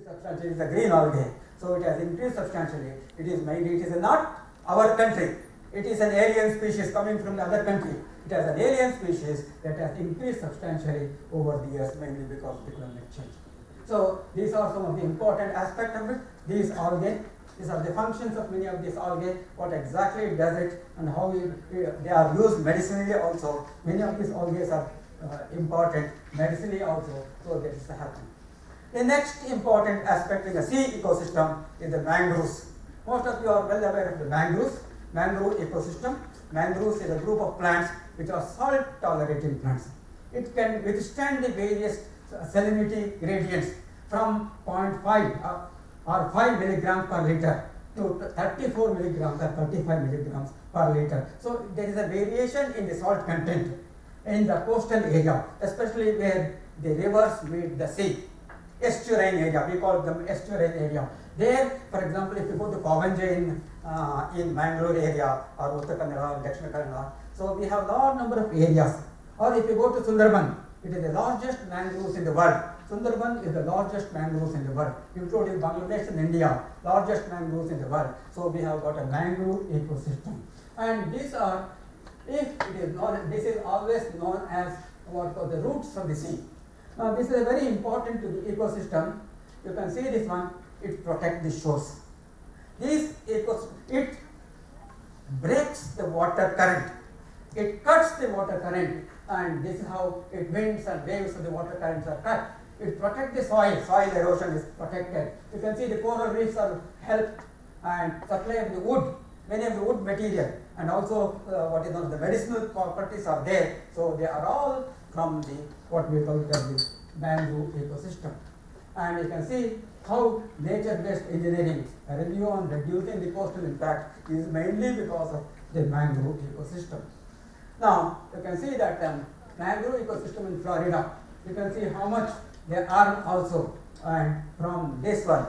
substantially, it is a green algae. So it has increased substantially. It is mainly, it is not our country. It is an alien species coming from the other country. It has an alien species that has increased substantially over the years, mainly because of the climate change. So these are some of the important aspects of it. These algae, these are the functions of many of these algae, what exactly it does it, and how they are used medicinally also. Many of these algae are important medicinally also, so that is happening. The next important aspect in the sea ecosystem is the mangroves. Most of you are well aware of the mangroves. Mangrove ecosystem. Mangroves is a group of plants which are salt tolerating plants. It can withstand the various salinity gradients from 0.5 or 5 milligrams per liter to 34 milligrams or 35 milligrams per liter. So there is a variation in the salt content in the coastal area, especially where the rivers meet the sea. Estuarine area, we call them estuarine area. There, for example, if you go to Pavanje in Bengaluru area or Uttar Kannada, Dakshina Kannada, so we have large number of areas. Or if you go to Sundarban, it is the largest mangroves in the world. Sundarban is the largest mangroves in the world, including Bangladesh and India, largest mangroves in the world. So we have got a mangrove ecosystem. And these are, if it is not, this is always known as what are the roots of the sea. Now this is very important to the ecosystem. You can see this one, it protects the shores. It breaks the water current. It cuts the water current, and this is how it winds and waves of the water currents are cut. It protects the soil. Soil erosion is protected. You can see the coral reefs are helped and supply of the wood, many of the wood material, and also what is known as the medicinal properties are there. So they are all from the what we call the mangrove ecosystem. And you can see how nature-based engineering, a review on reducing the coastal impact, is mainly because of the mangrove ecosystem. Now you can see that mangrove ecosystem in Florida, you can see how much they earn also, and from this one,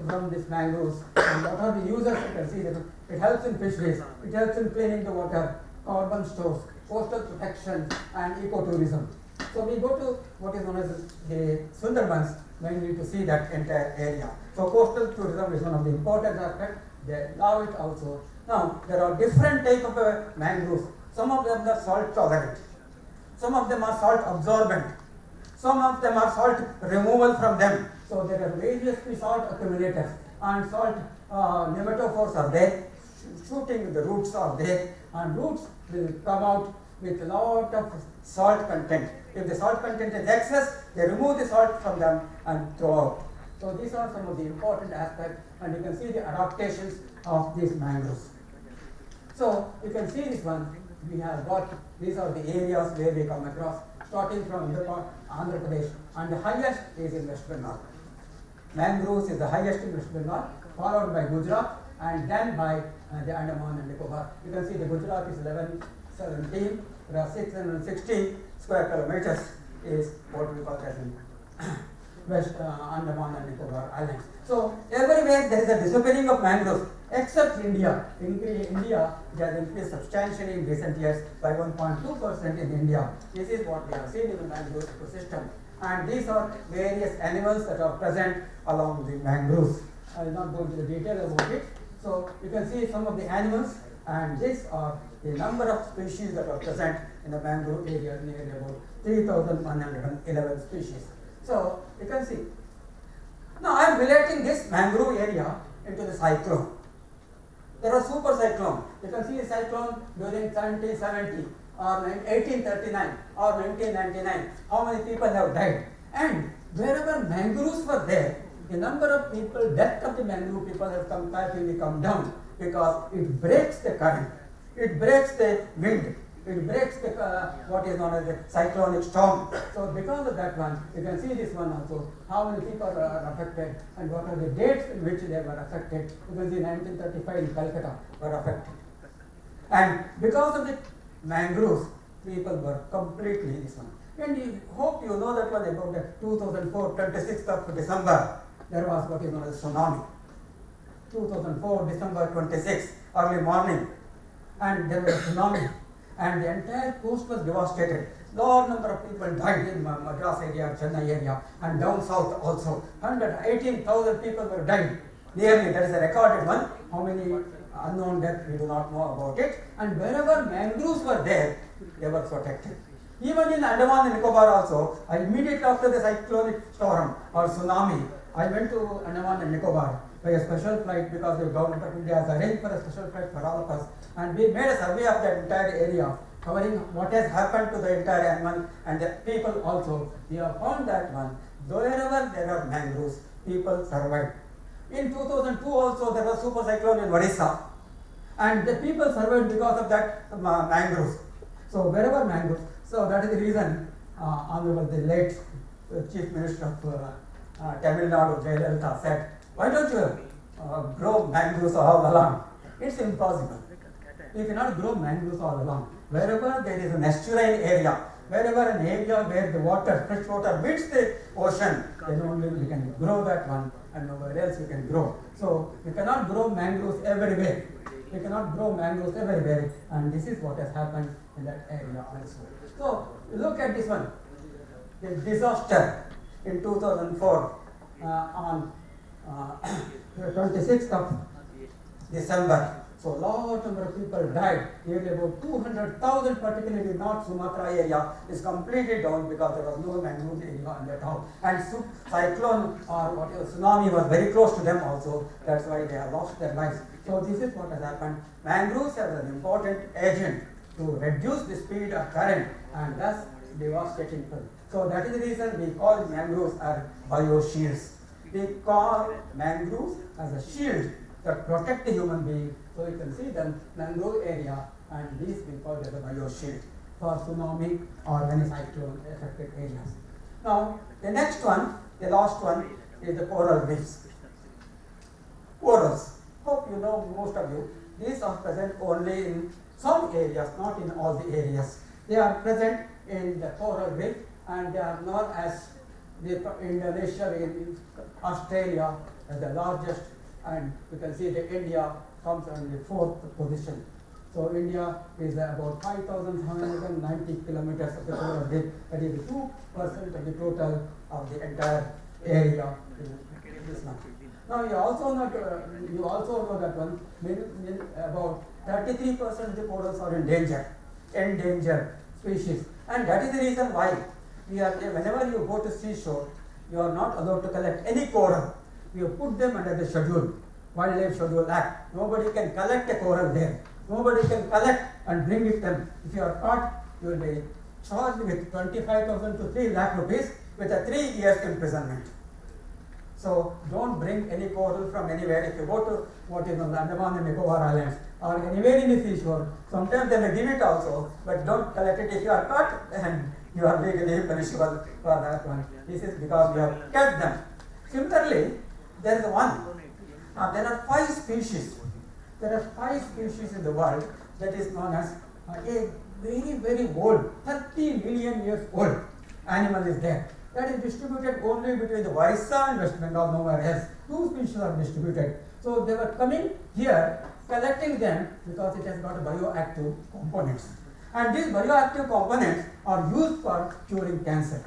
from this mangroves, and what are the uses. You can see that it helps in fisheries, it helps in cleaning the water, carbon stores, coastal protection, and ecotourism. So we go to what is known as the Sundarbans, mainly to see that entire area. So coastal tourism is one of the important aspects. They love it also. Now there are different types of mangroves. Some of them are salt tolerant, some of them are salt absorbent, some of them are salt removal from them. So there are various salt accumulators, and salt nematophores are there, shooting the roots are there, and roots will come out with a lot of salt content. If the salt content is excess, they remove the salt from them and throw out. So these are some of the important aspects, and you can see the adaptations of these mangroves. So you can see this one. We have got, these are the areas where we come across, starting from Andhra Pradesh, and the highest is in West Bengal. Mangroves is the highest in West Bengal, followed by Gujarat, and then by the Andaman and Nicobar. You can see the Gujarat is 1117, there are 660 square kilometers is what we call as in West Andaman and Nicobar Islands. So everywhere there is a disappearing of mangroves, except India. In India, it has increased substantially in recent years by 1.2% in India. This is what we have seen in the mangrove ecosystem. And these are various animals that are present along the mangroves. I will not go into the detail about it. So you can see some of the animals, and these are the number of species that are present in the mangrove area, nearly about 3,111 species. So you can see. Now I am relating this mangrove area into the cyclone. There was super cyclone. You can see a cyclone during 1770 or 1839 or 1999. How many people have died? And wherever mangroves were there, the number of people, death of the mangrove people have comparatively come down, because it breaks the current, it breaks the wind, it breaks the what is known as the cyclonic storm. So because of that one, you can see this one also, how many people are affected and what are the dates in which they were affected. You can see 1935 in Calcutta were affected. And because of the mangroves, people were completely this one. And you hope you know that one about the 2004, 26th of December, there was what is known as tsunami. 2004, December 26th, early morning, and there was a tsunami, and the entire coast was devastated. large number of people died in Madras area, Chennai area, and down south also. 118,000 people were died. Nearly, that is a recorded one. How many unknown deaths, we do not know about it. And wherever mangroves were there, they were protected. Even in Andaman and Nicobar also, immediately after the cyclonic storm or tsunami, I went to Andaman and Nicobar by a special flight because the government of India has arranged for a special flight for all of us. And we made a survey of that entire area, covering what has happened to the entire animal and the people also. We have found that wherever there are mangroves, people survive. In 2002 also there was super cyclone in Odisha, and the people survived because of that mangroves. So wherever mangroves, so that is the reason Honorable the late Chief Minister of Tamil Nadu, Jayalalitha, said, why don't you grow mangroves all along? It's impossible. You cannot grow mangroves all along. Wherever there is an estuarine area, wherever an area where the water, fresh water meets the ocean, then only we can grow that one, and nowhere else you can grow. So you cannot grow mangroves everywhere. You cannot grow mangroves everywhere, and this is what has happened in that area also. So look at this one. The disaster in 2004 on 26th of December. So large number of people died. Nearly about 200,000, particularly North Sumatra area, is completely down because there was no mangrove area in that all. And cyclone or whatever tsunami was very close to them also. That's why they have lost their lives. So this is what has happened. Mangroves are an important agent to reduce the speed of current and thus devastating them. So that is the reason we call mangroves as bioshields. We call mangroves as a shield that protect the human being. So you can see the mangrove area, and these we call as a bioshield for tsunami or any cyclone affected areas. Now the next one, the last one, is the coral reefs. Corals. Hope you know, most of you, these are present only in some areas, not in all the areas. They are present in the coral reef, and they are known as the Indonesia, in Australia as the largest, and you can see that India comes on the 4th position. So India is about 5,190 kilometers of the coral reef. That is 2% of the total of the entire area in this one. Now you also know that one, about 33% of the corals are endangered species, and that is the reason why whenever you go to seashore, you are not allowed to collect any coral. You put them under the schedule, Wildlife Schedule Act. Nobody can collect a coral there. Nobody can collect and bring it them. If you are caught, you will be charged with 25,000 to 3 lakh rupees with a 3 years imprisonment. So don't bring any coral from anywhere. If you go to what is on the Andaman and Nicobar Islands or anywhere in the seashore, sometimes they may give it also, but don't collect it. If you are caught, then you are legally punishable for that one. This is because we have kept them. Similarly, there is one. There are 5 species. There are 5 species in the world that is known as a very, very old, 30 million years old animal is there. That is distributed only between the Orissa and West Bengal, nowhere else. 2 species are distributed. So they were coming here, collecting them because it has got bioactive components. And these bioactive components are used for curing cancer.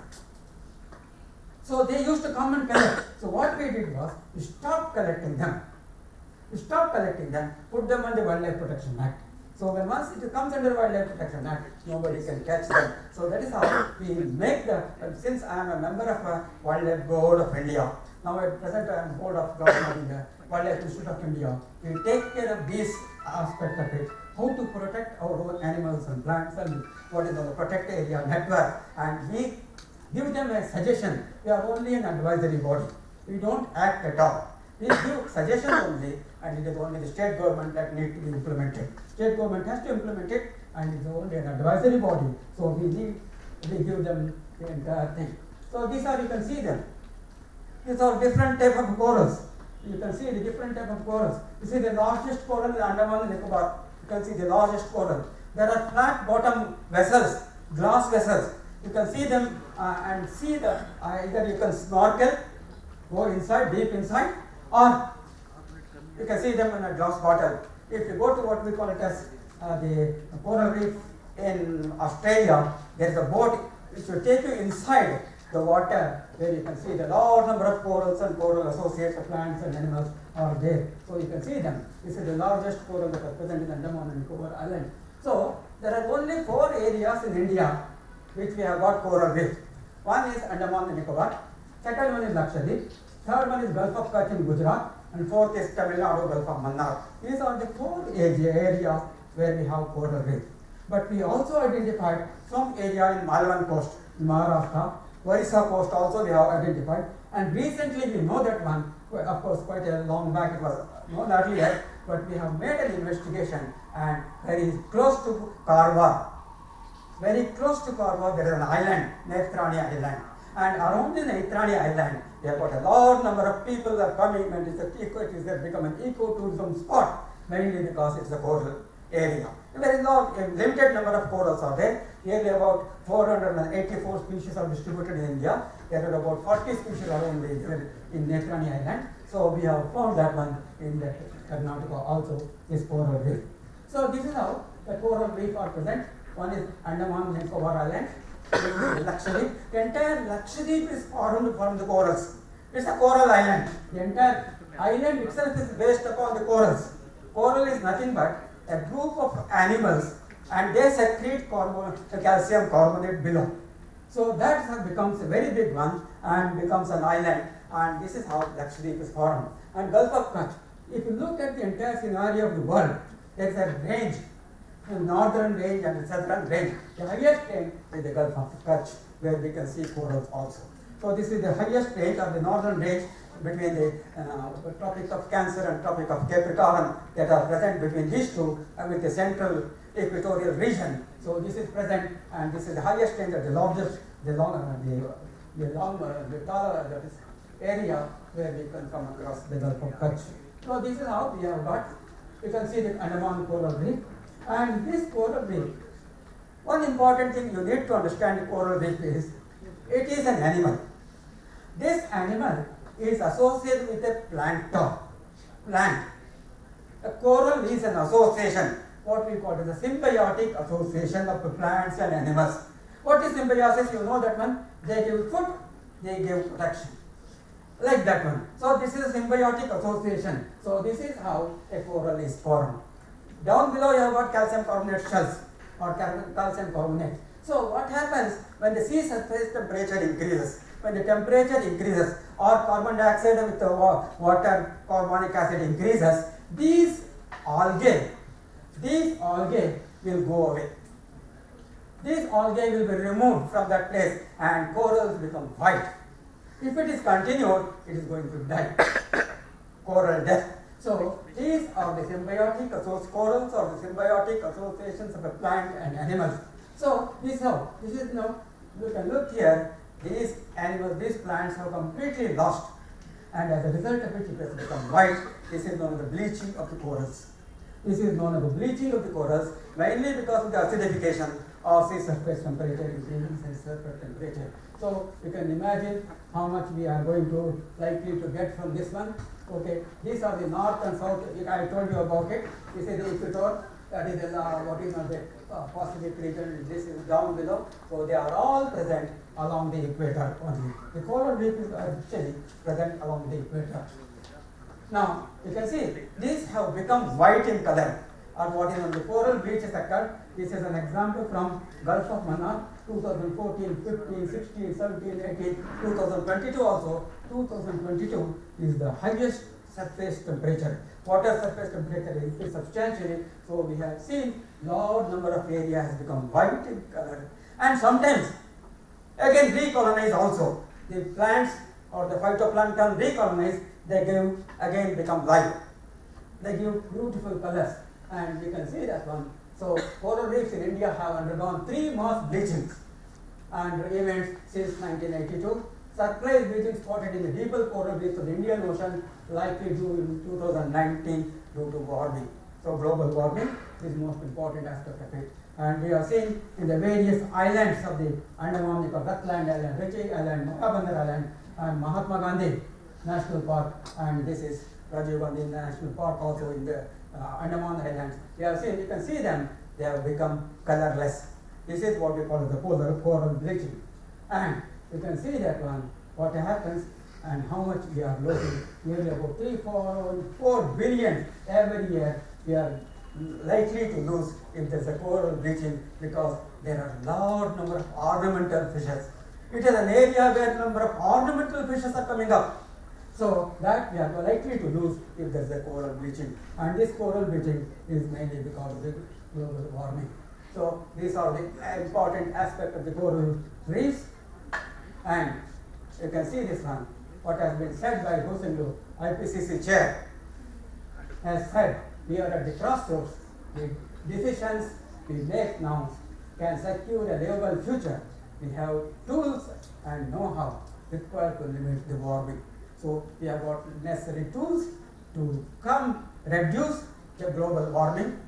So they used to come and collect. So what we did was, we stopped collecting them. We stopped collecting them, put them on the Wildlife Protection Act. So when once it comes under Wildlife Protection Act, nobody can catch them. So that is how we make the, since I am a member of a Wildlife Board of India, now at present I am Board of Governors in the Wildlife Institute of India, we take care of this aspect of it, how to protect our own animals and plants and what is on the protected area network, and we give them a suggestion. We are only an advisory body. We don't act at all. We give suggestions only, and it is only the state government that needs to be implemented. State government has to implement it, and it is only an advisory body. So we give them the entire thing. So these are, you can see them. These are different type of corals. You can see the different type of corals. You see the largest coral in Andaman and Nicobar. You can see the largest coral. There are flat bottom vessels, glass vessels. You can see them and see the either you can snorkel, go inside, deep inside, or you can see them in a glass bottle. If you go to what we call it as the coral reef in Australia, there is a boat which will take you inside the water, where you can see the large number of corals and coral associated plants and animals are there. So you can see them. This is the largest coral that are present in Andaman and Nicobar Island. So there are only 4 areas in India which we have got coral reef. One is Andaman and Nicobar, second one is Lakshadweep, third one is Gulf of Kutch in Gujarat, and fourth is Tamil Nadu, Gulf of Mannar. These are the 4 areas where we have coral reef. But we also identified some area in Malvan coast, in Maharashtra, Orissa coast also we have identified, and recently we know that one, of course quite a long back it was not early yet, but we have made an investigation, and very close to Karwar, there is an island, Netrani Island, and around the Netrani Island we have got a large number of people are coming, and it has become an ecotourism spot, mainly because it's a coral area. A very large, a limited number of corals are there. Nearly about 484 species are distributed in India. There are about 40 species around in Netrani Island. So we have found that one in that Karnataka also is coral reef. So this is how the coral reef are present. One is Andaman and Nicobar Island, Lakshadweep. The entire Lakshadweep is formed from the corals. It's a coral island. The entire island itself is based upon the corals. Coral is nothing but a group of animals, and they secrete calcium carbonate below. So that becomes a very big one and becomes an island, and this is how Lakshadweep is formed. And Gulf of Kutch, if you look at the entire scenario of the world, there is a range, the northern range and the southern range. The highest range is the Gulf of Kutch, where we can see corals also. So this is the highest range of the northern range between the Tropic of Cancer and Tropic of Capricorn that are present between these two, with the central equatorial region. So this is present, and this is the highest range of the largest, the taller that is area where we can come across the Gulf of Kutch. So this is how we have got. You can see the Andaman coral reef, and this coral reef. One important thing you need to understand the coral reef is it is an animal. This animal is associated with a plant. A coral is an association, what we call it a symbiotic association of the plants and animals. What is symbiosis? You know that one. They give food, they give protection. Like that one. So this is a symbiotic association. So this is how a coral is formed. Down below you have got calcium carbonate shells or calcium carbonate. So what happens when the sea surface temperature increases? When the temperature increases or carbon dioxide with the water carbonic acid increases, these algae will go away. These algae will be removed from that place and corals become white. If it is continued, it is going to die. Coral death. So these are the symbiotic corals or the symbiotic associations of a plant and animals. So this is how. This is now. You can look here. These animals, these plants have completely lost, and as a result of which it has become white. This is known as the bleaching of the corals. This is known as the bleaching of the corals, mainly because of the acidification of sea surface temperature, increasing sea surface temperature. So you can imagine how much we are going to likely to get from this one. Okay, these are the north and south. I told you about it. This is the equator. That is what is on the Pacific region. This is down below. So they are all present along the equator only. The coral reef is actually present along the equator. Now you can see these have become white in color, or what is on the coral bleaches occurred. This is an example from Gulf of Mannar, 2014, 15, 16, 17, 18, 2022 also. 2022 is the highest surface temperature. Water surface temperature increased substantially. So we have seen large number of areas has become white in color, and sometimes again recolonize also. The plants or the phytoplankton recolonize, they give again become light. They give beautiful colors, and you can see that one. So coral reefs in India have undergone 3 mass bleachings and events since 1982. Surprise bleaching spotted in the deeper coral reefs of the Indian Ocean, likely due in 2019 due to warming. So global warming is the most important aspect of it. And we have seen in the various islands of the Andaman, Rutland Island, Ritchie Island, Mokabandar Island, and Mahatma Gandhi National Park, and this is Rajiv Gandhi National Park also in the Andaman Islands. You can see them, they have become colorless. This is what we call the coral bleaching. And you can see that one, what happens and how much we are losing. Nearly about 4 billion every year we are likely to lose if there is a coral bleaching, because there are large number of ornamental fishes. It is an area where number of ornamental fishes are coming up. So that we are likely to lose if there is a coral bleaching. And this coral bleaching is mainly because of the global warming. So these are the important aspects of the coral reefs. And you can see this one, what has been said by Hussein, IPCC chair, has said we are at the crossroads. The decisions we make now can secure a livable future. We have tools and know-how required to limit the warming. So we have got necessary tools to reduce the global warming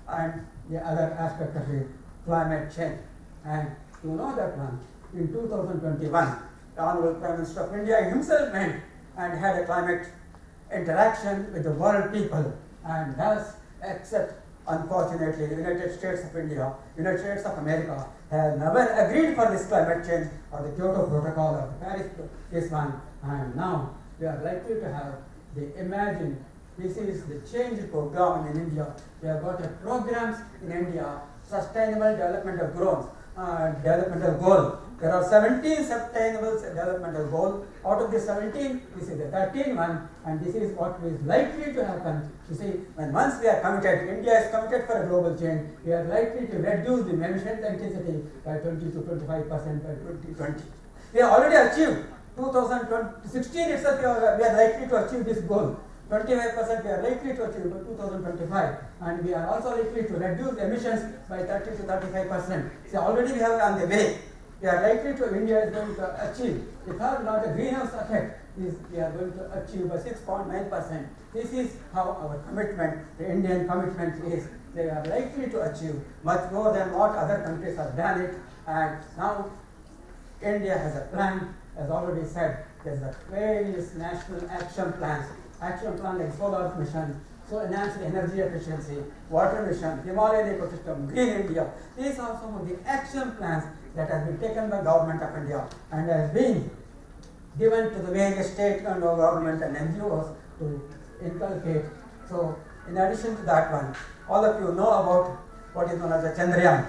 and the other aspect of the climate change. And you know that one, in 2021, the Honorable Prime Minister of India himself went and had a climate interaction with the world people, and thus, except unfortunately the United States of India, United States of America have never agreed for this climate change or the Kyoto Protocol or the Paris, this one, and now we are likely to have the Imagine. This is the change program in India. We have got a programs in India, Sustainable Developmental Goals. There are 17 sustainable developmental goals. Out of the 17, this is the 13th one, and this is what is likely to happen. You see, when once we are committed, India is committed for a global change, we are likely to reduce the emission intensity by 20 to 25% by 2020. We have already achieved 2016 itself. We are likely to achieve this goal. 25% we are likely to achieve by 2025, and we are also likely to reduce emissions by 30 to 35%. So already we have on the way. We are likely to, India is going to achieve, without not a greenhouse effect, we are going to achieve by 6.9%. This is how our commitment, the Indian commitment is. They are likely to achieve much more than what other countries have done it, and now India has a plan, as already said. There is a various national action plans. Action plan like solar mission, so enhanced energy efficiency, water mission, Himalayan ecosystem, Green India. These are some of the action plans that have been taken by Government of India and has been given to the various state and government and NGOs to inculcate. So in addition to that one, all of you know about what is known as the Chandrayaan,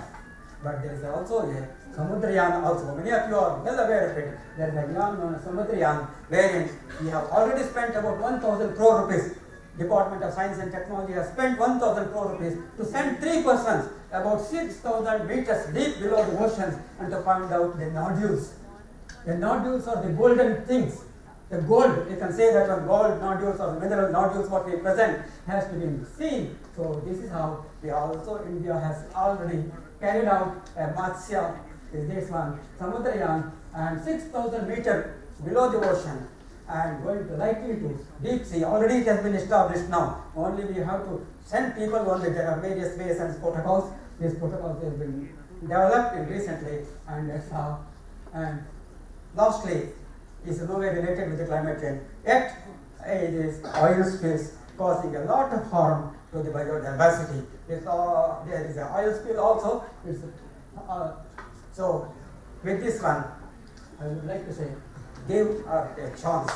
but there is also a Samudrayaan also. Many of you are well aware of it. There is a yarn known as Samudrayaan, wherein we have already spent about 1,000 crore rupees. Department of Science and Technology has spent 1,000 crore rupees to send 3 persons about 6,000 meters deep below the oceans and to find out the nodules. The nodules are the golden things. The gold, you can say that one gold nodules or the mineral nodules what we present has to be seen. So this is how we also, India has already carried out a Matsya, is this one, Samudrayaan, and 6,000 meters below the ocean and going to likely to deep sea. Already it has been established now. Only we have to send people only. There are various ways and protocols. These protocols have been developed recently, and that's how. And lastly, is in no way related with the climate change. Yet it is oil spills causing a lot of harm to the biodiversity. There is an oil spill also. So with this one, I would like to say, give us a chance